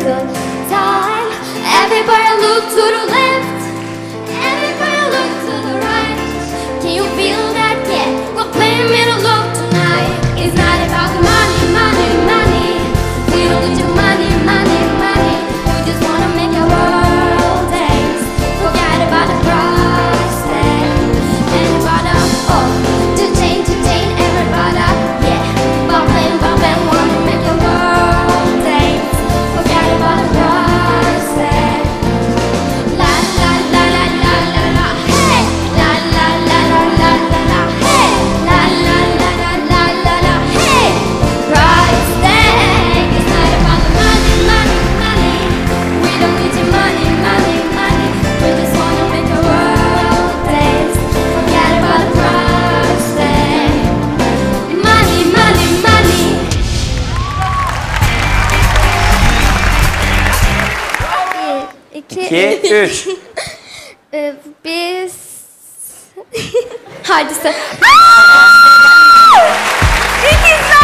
good time. Everybody look to the left, everybody look to the right. Can you feel that? Yeah, we're playing middle of tonight. It's not about the money, money, money. We don't need your money, money, money. We just wanna make our world dance. Forget about the price tag and about the to change, everybody. Yeah, bumpin', bumpin', wanna make your world dance. Forget about the price tag. La la la la la la la, hey. La la la la la la la, hey. La la la la la la la, hey. Price tag. It's not about the money, money, money. We don't need your money, money, money. We just wanna make the world dance. Forget about the price tag. Money, money, money. 1, 2, 2, 3. Biz... Hadi sen. İkizler!